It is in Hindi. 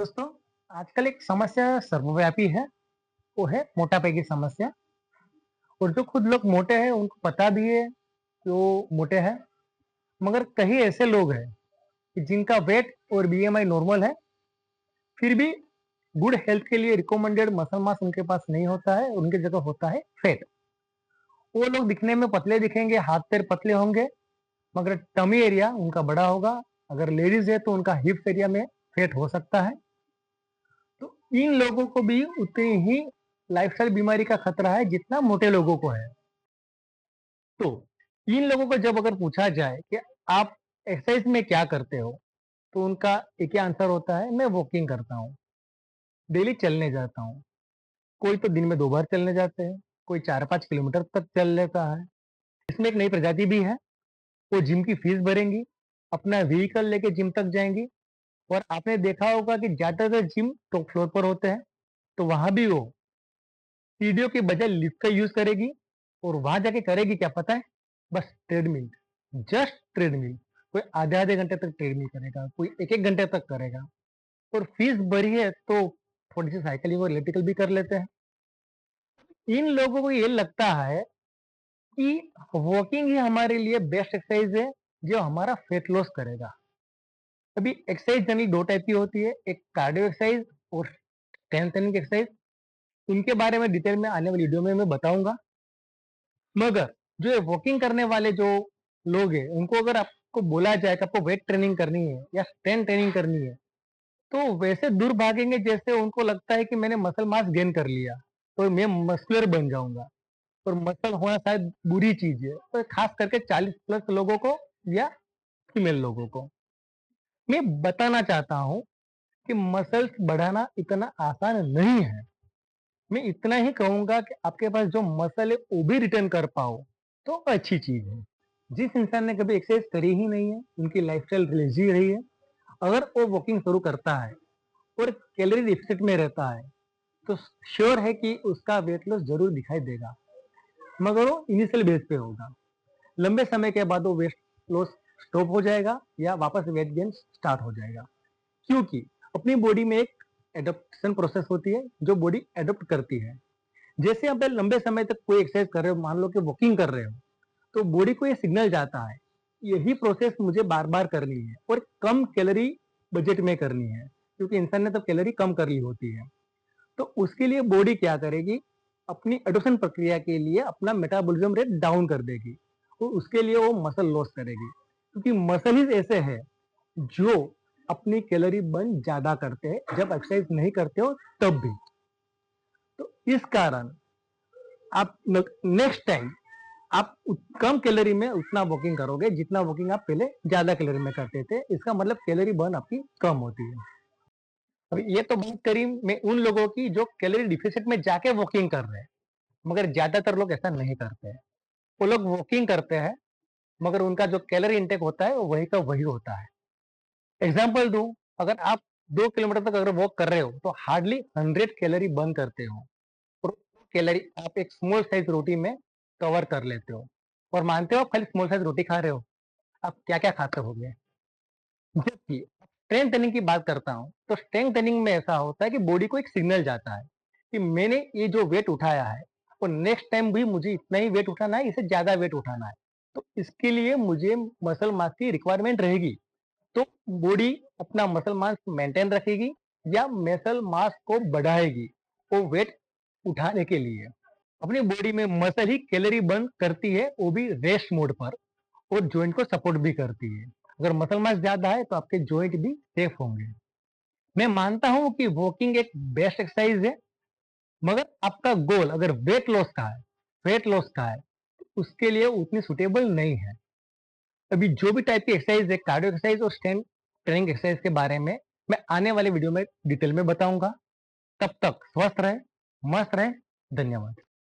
दोस्तों, आजकल एक समस्या सर्वव्यापी है, वो है मोटापे की समस्या। और जो खुद लोग मोटे हैं उनको पता भी है कि वो मोटे हैं, मगर कई ऐसे लोग हैं कि जिनका वेट और बीएमआई नॉर्मल है, फिर भी गुड हेल्थ के लिए रिकमेंडेड मसल मास उनके पास नहीं होता है, उनकी जगह होता है फैट। वो लोग दिखने में पतले दिखेंगे, हाथ पैर पतले होंगे, मगर टमी एरिया उनका बड़ा होगा। अगर लेडीज है तो उनका हिप्स एरिया में फैट हो सकता है। तो इन लोगों को भी उतनी ही लाइफस्टाइल बीमारी का खतरा है जितना मोटे लोगों को है। तो इन लोगों को जब अगर पूछा जाए कि आप एक्सरसाइज में क्या करते हो, तो उनका एक ही आंसर होता है, मैं वॉकिंग करता हूँ, डेली चलने जाता हूँ। कोई तो दिन में 2 बार चलने जाते हैं, कोई 4-5 किलोमीटर तक चल लेता है। इसमें एक नई प्रजाति भी है, वो जिम की फीस भरेंगी, अपना व्हीकल लेके जिम तक जाएँगी। और आपने देखा होगा कि ज़्यादातर जिम टॉप फ्लोर पर होते हैं, तो वहाँ भी वो सीढ़ियों के बजाय लिफ्ट का यूज़ करेगी। और वहाँ जाके करेगी क्या पता है? बस ट्रेडमिल, जस्ट ट्रेडमिल। कोई आधे-आधे घंटे तक ट्रेडमिल करेगा, कोई 1-1 घंटे तक करेगा। और फीस भरी है तो थोड़ी-सी साइकिलिंग और इलेक्ट्रिकल भी कर लेते हैं। इन लोगों को ये लगता है कि वॉकिंग ही हमारे लिए बेस्ट एक्सरसाइज है, जो हमारा फैट लॉस करेगा। अभी एक्सरसाइज जनरली 2 टाइप की होती है, एक कार्डियो एक्सरसाइज और स्ट्रेंथनिंग एक्सरसाइज। इनके बारे में डिटेल में आने वाली वीडियो में मैं बताऊँगा। मगर जो ये वॉकिंग करने वाले जो लोग हैं, उनको अगर आपको बोला जाए कि आपको वेट ट्रेनिंग करनी है या स्ट्रेंथ ट्रेनिंग करनी है, तो वैसे दूर भागेंगे जैसे उनको लगता है कि मैंने मसल मास गेन कर लिया, तो मैं मस्कुलर बन जाऊँगा। और मसल होना शायद बुरी चीज़ है, तो खास करके 40 प्लस लोगों को या फीमेल लोगों को। मैं बताना चाहता हूँ कि मसल्स बढ़ाना इतना आसान नहीं है। मैं इतना ही कहूँगा कि आपके पास जो मसल है वो भी रिटर्न कर पाओ, तो अच्छी चीज़ है। जिस इंसान ने कभी एक्सरसाइज करी ही नहीं है, उनकी लाइफ़स्टाइल लेज़ी रही है, अगर वो वॉकिंग शुरू करता है और कैलोरी डेफिसिट में रहता है, तो श्योर है कि उसका वेट लॉस ज़रूर दिखाई देगा, मगर वो इनिशियल बेस पे होगा। लंबे समय के बाद वो वेट लॉस स्टॉप हो जाएगा या वापस वेट गेन स्टार्ट हो जाएगा। क्योंकि अपनी बॉडी में एक एडॉप्शन प्रोसेस होती है, जो बॉडी एडॉप्ट करती है। जैसे आप लंबे समय तक कोई एक्सरसाइज कर रहे हो, मान लो कि वॉकिंग कर रहे हो, तो बॉडी को ये सिग्नल जाता है, यही प्रोसेस मुझे बार-बार करनी है और कम कैलोरी बजट में करनी है, क्योंकि इंसान ने तब कैलोरी कम कर ली होती है। तो उसके लिए बॉडी क्या करेगी, अपनी एडॉप्शन प्रक्रिया के लिए अपना मेटाबॉलिज्म रेट डाउन कर देगी। तो उसके लिए वो मसल लॉस करेगी, क्योंकि मसल ही ऐसे है जो अपनी कैलोरी बर्न ज़्यादा करते हैं, जब एक्सरसाइज नहीं करते हो तब भी। तो इस कारण आप नेक्स्ट टाइम आप कम कैलोरी में उतना वॉकिंग करोगे जितना वॉकिंग आप पहले ज्यादा कैलोरी में करते थे। इसका मतलब कैलोरी बर्न आपकी कम होती है। अब ये तो बात करी मैं उन लोगों की जो कैलोरी डिफिसिट में जाके वॉकिंग कर रहे हैं, मगर ज्यादातर लोग ऐसा नहीं करते हैं। वो लोग वॉकिंग करते हैं, मगर उनका जो कैलोरी इंटेक होता है वो वही का वही होता है। एग्जाम्पल दूं, अगर आप 2 किलोमीटर तक अगर वॉक कर रहे हो तो हार्डली 100 कैलोरी बर्न करते हो। और कैलोरी आप एक स्मॉल साइज रोटी में कवर कर लेते हो। और मानते हो आप खाली स्मॉल साइज रोटी खा रहे हो, आप क्या क्या खाते होगे। जबकि स्ट्रेंथ ट्रेनिंग की बात करता हूँ, तो स्ट्रेंथ ट्रेनिंग में ऐसा होता है कि बॉडी को एक सिग्नल जाता है कि मैंने ये जो वेट उठाया है, और नेक्स्ट टाइम भी मुझे इतना ही वेट उठाना है, इससे ज्यादा वेट उठाना है। तो इसके लिए मुझे मसल मास की रिक्वायरमेंट रहेगी। तो बॉडी अपना मसल मास मेंटेन रखेगी या मसल मास को बढ़ाएगी, वो वेट उठाने के लिए। अपनी बॉडी में मसल ही कैलोरी बर्न करती है, वो भी रेस्ट मोड पर। और जॉइंट को सपोर्ट भी करती है। अगर मसल मास ज्यादा है तो आपके जॉइंट भी सेफ होंगे। मैं मानता हूं कि वॉकिंग एक बेस्ट एक्सरसाइज है, मगर आपका गोल अगर वेट लॉस का है, वेट लॉस का है, तो उसके लिए उतनी सुटेबल नहीं है। अभी जो भी टाइप की एक्सरसाइज है, कार्डियो एक्सरसाइज और स्ट्रेंथ ट्रेनिंग एक्सरसाइज के बारे में मैं आने वाले वीडियो में डिटेल में बताऊंगा। तब तक स्वस्थ रहे, मस्त रहे। धन्यवाद।